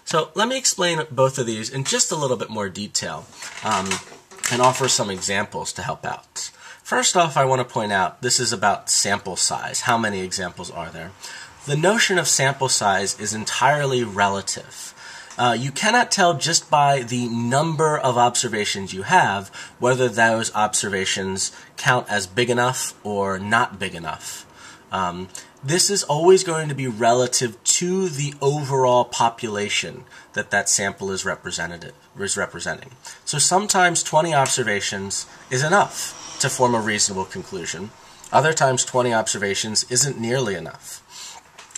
So let me explain both of these in just a little bit more detail and offer some examples to help out. First off, I want to point out this is about sample size. How many examples are there? The notion of sample size is entirely relative. You cannot tell just by the number of observations you have whether those observations count as big enough or not big enough. This is always going to be relative to the overall population that that sample is representing. So sometimes 20 observations is enough to form a reasonable conclusion. Other times 20 observations isn't nearly enough.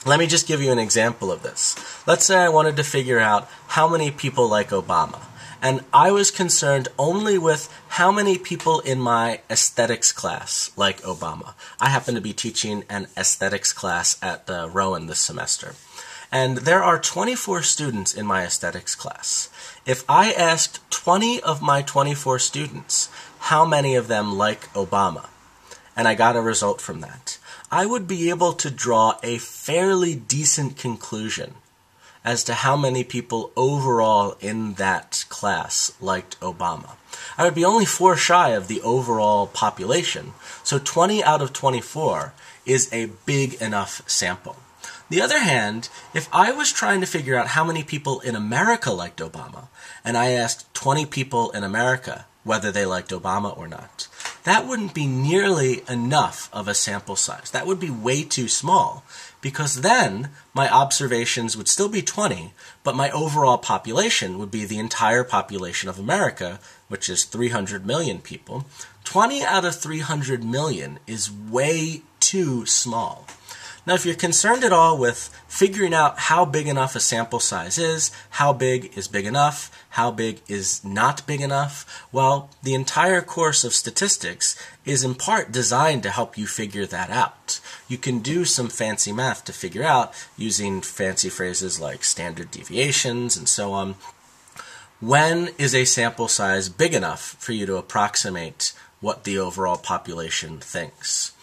Let me just give you an example of this. Let's say I wanted to figure out how many people like Obama. And I was concerned only with how many people in my aesthetics class like Obama. I happen to be teaching an aesthetics class at Rowan this semester. And there are 24 students in my aesthetics class. If I asked 20 of my 24 students how many of them like Obama, and I got a result from that, I would be able to draw a fairly decent conclusion as to how many people overall in that class liked Obama. I would be only 4 shy of the overall population, so 20 out of 24 is a big enough sample. The other hand, if I was trying to figure out how many people in America liked Obama, and I asked 20 people in America whether they liked Obama or not, that wouldn't be nearly enough of a sample size. That would be way too small, because then my observations would still be 20, but my overall population would be the entire population of America, which is 300 million people. 20 out of 300 million is way too small. Now, if you're concerned at all with figuring out how big enough a sample size is, how big is big enough, how big is not big enough, well, the entire course of statistics is in part designed to help you figure that out. You can do some fancy math to figure out using fancy phrases like standard deviations and so on. When is a sample size big enough for you to approximate what the overall population thinks?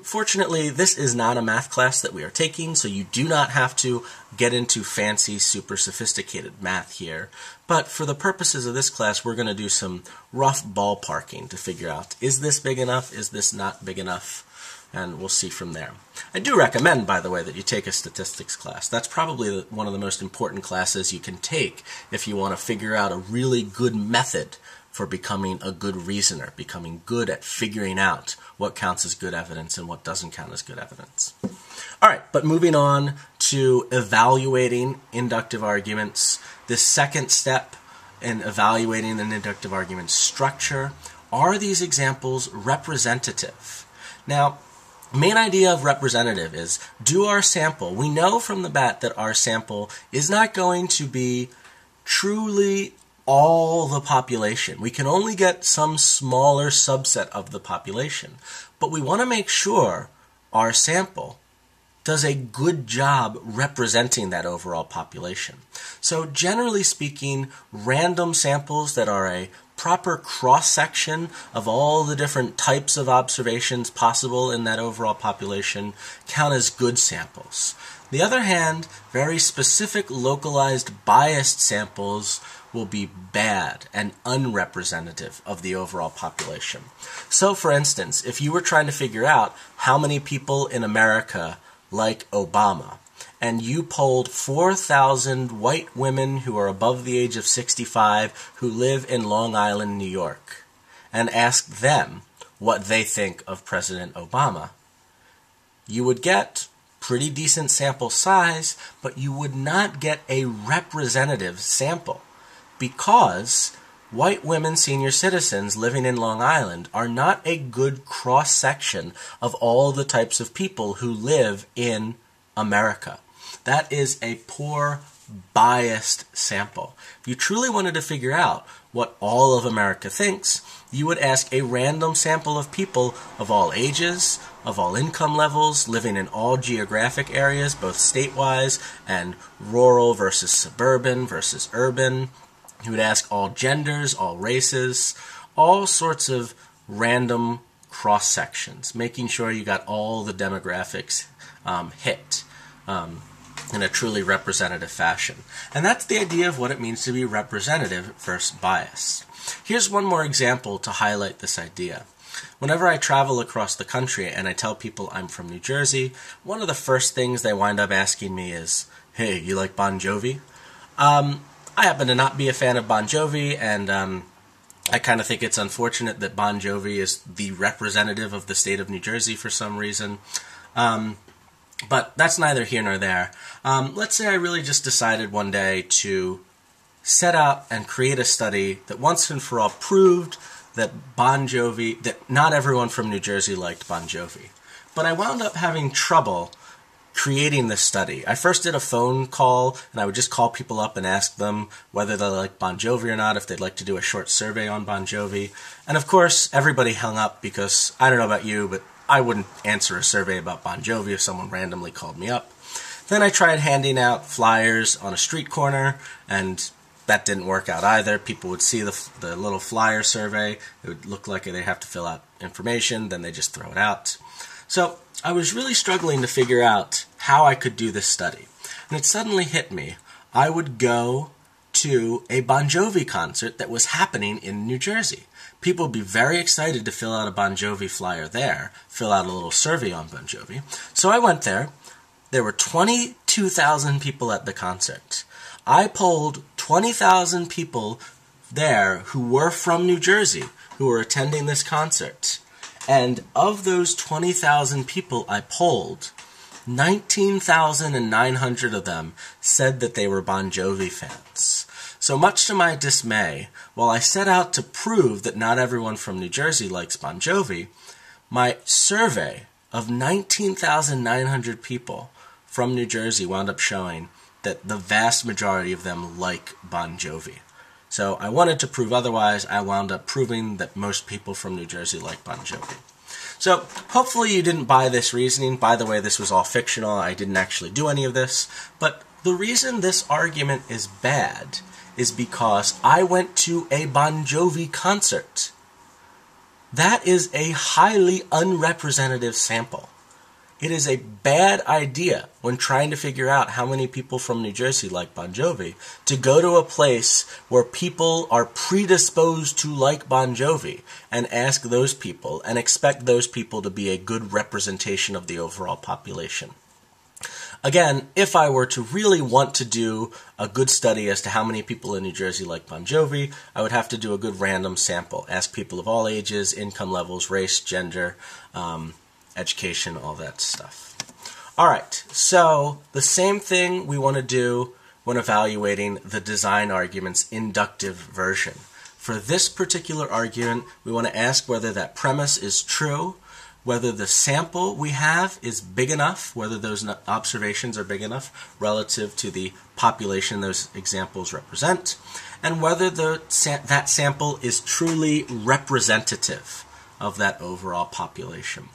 Fortunately, this is not a math class that we are taking, so you do not have to get into fancy, super sophisticated math here. But for the purposes of this class, we're going to do some rough ballparking to figure out, is this big enough, is this not big enough, and we'll see from there. I do recommend, by the way, that you take a statistics class. That's probably one of the most important classes you can take if you want to figure out a really good method for becoming a good reasoner, becoming good at figuring out what counts as good evidence and what doesn't count as good evidence. All right, but moving on to evaluating inductive arguments, the second step in evaluating an inductive argument structure, are these examples representative? Now, main idea of representative is, do our sample, we know from the bat that our sample is not going to be truly all the population. We can only get some smaller subset of the population, but we want to make sure our sample does a good job representing that overall population. So generally speaking, random samples that are a proper cross-section of all the different types of observations possible in that overall population count as good samples. On the other hand, very specific localized biased samples will be bad and unrepresentative of the overall population. So for instance, if you were trying to figure out how many people in America like Obama, and you polled 4,000 white women who are above the age of 65 who live in Long Island, New York, and asked them what they think of President Obama, you would get pretty decent sample size, but you would not get a representative sample, because white women senior citizens living in Long Island are not a good cross-section of all the types of people who live in America. That is a poor, biased sample. If you truly wanted to figure out what all of America thinks, you would ask a random sample of people of all ages, of all income levels, living in all geographic areas, both state-wise and rural versus suburban versus urban. You would ask all genders, all races, all sorts of random cross-sections, making sure you got all the demographics hit. in a truly representative fashion. And that's the idea of what it means to be representative versus bias. Here's one more example to highlight this idea. Whenever I travel across the country and I tell people I'm from New Jersey, one of the first things they wind up asking me is, "Hey, you like Bon Jovi?" I happen to not be a fan of Bon Jovi, and I kind of think it's unfortunate that Bon Jovi is the representative of the state of New Jersey for some reason. But that's neither here nor there. Let's say I really just decided one day to set out and create a study that once and for all proved that that not everyone from New Jersey liked Bon Jovi. But I wound up having trouble creating this study. I first did a phone call, and I would just call people up and ask them whether they like Bon Jovi or not, if they'd like to do a short survey on Bon Jovi. And of course, everybody hung up because, I don't know about you, but I wouldn't answer a survey about Bon Jovi if someone randomly called me up. Then I tried handing out flyers on a street corner, and that didn't work out either. People would see the little flyer survey. It would look like they have to fill out information, then they just throw it out. So I was really struggling to figure out how I could do this study. And it suddenly hit me. I would go to a Bon Jovi concert that was happening in New Jersey. People would be very excited to fill out a Bon Jovi flyer there, fill out a little survey on Bon Jovi. So I went there. There were 22,000 people at the concert. I polled 20,000 people there who were from New Jersey, who were attending this concert. And of those 20,000 people I polled, 19,900 of them said that they were Bon Jovi fans. So much to my dismay, while I set out to prove that not everyone from New Jersey likes Bon Jovi, my survey of 19,900 people from New Jersey wound up showing that the vast majority of them like Bon Jovi. So I wanted to prove otherwise. I wound up proving that most people from New Jersey like Bon Jovi. So hopefully you didn't buy this reasoning. By the way, this was all fictional. I didn't actually do any of this. But the reason this argument is bad is because I went to a Bon Jovi concert. That is a highly unrepresentative sample. It is a bad idea when trying to figure out how many people from New Jersey like Bon Jovi to go to a place where people are predisposed to like Bon Jovi and ask those people and expect those people to be a good representation of the overall population. Again, if I were to really want to do a good study as to how many people in New Jersey like Bon Jovi, I would have to do a good random sample. Ask people of all ages, income levels, race, gender, education, all that stuff. Alright, so the same thing we want to do when evaluating the design argument's inductive version. For this particular argument, we want to ask whether that premise is true, whether the sample we have is big enough, whether those observations are big enough relative to the population those examples represent, and whether that sample is truly representative of that overall population.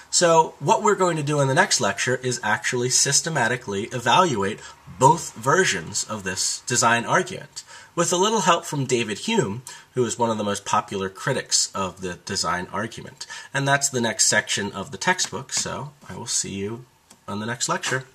So what we're going to do in the next lecture is actually systematically evaluate both versions of this design argument, with a little help from David Hume, who is one of the most popular critics of the design argument. And that's the next section of the textbook, so I will see you on the next lecture.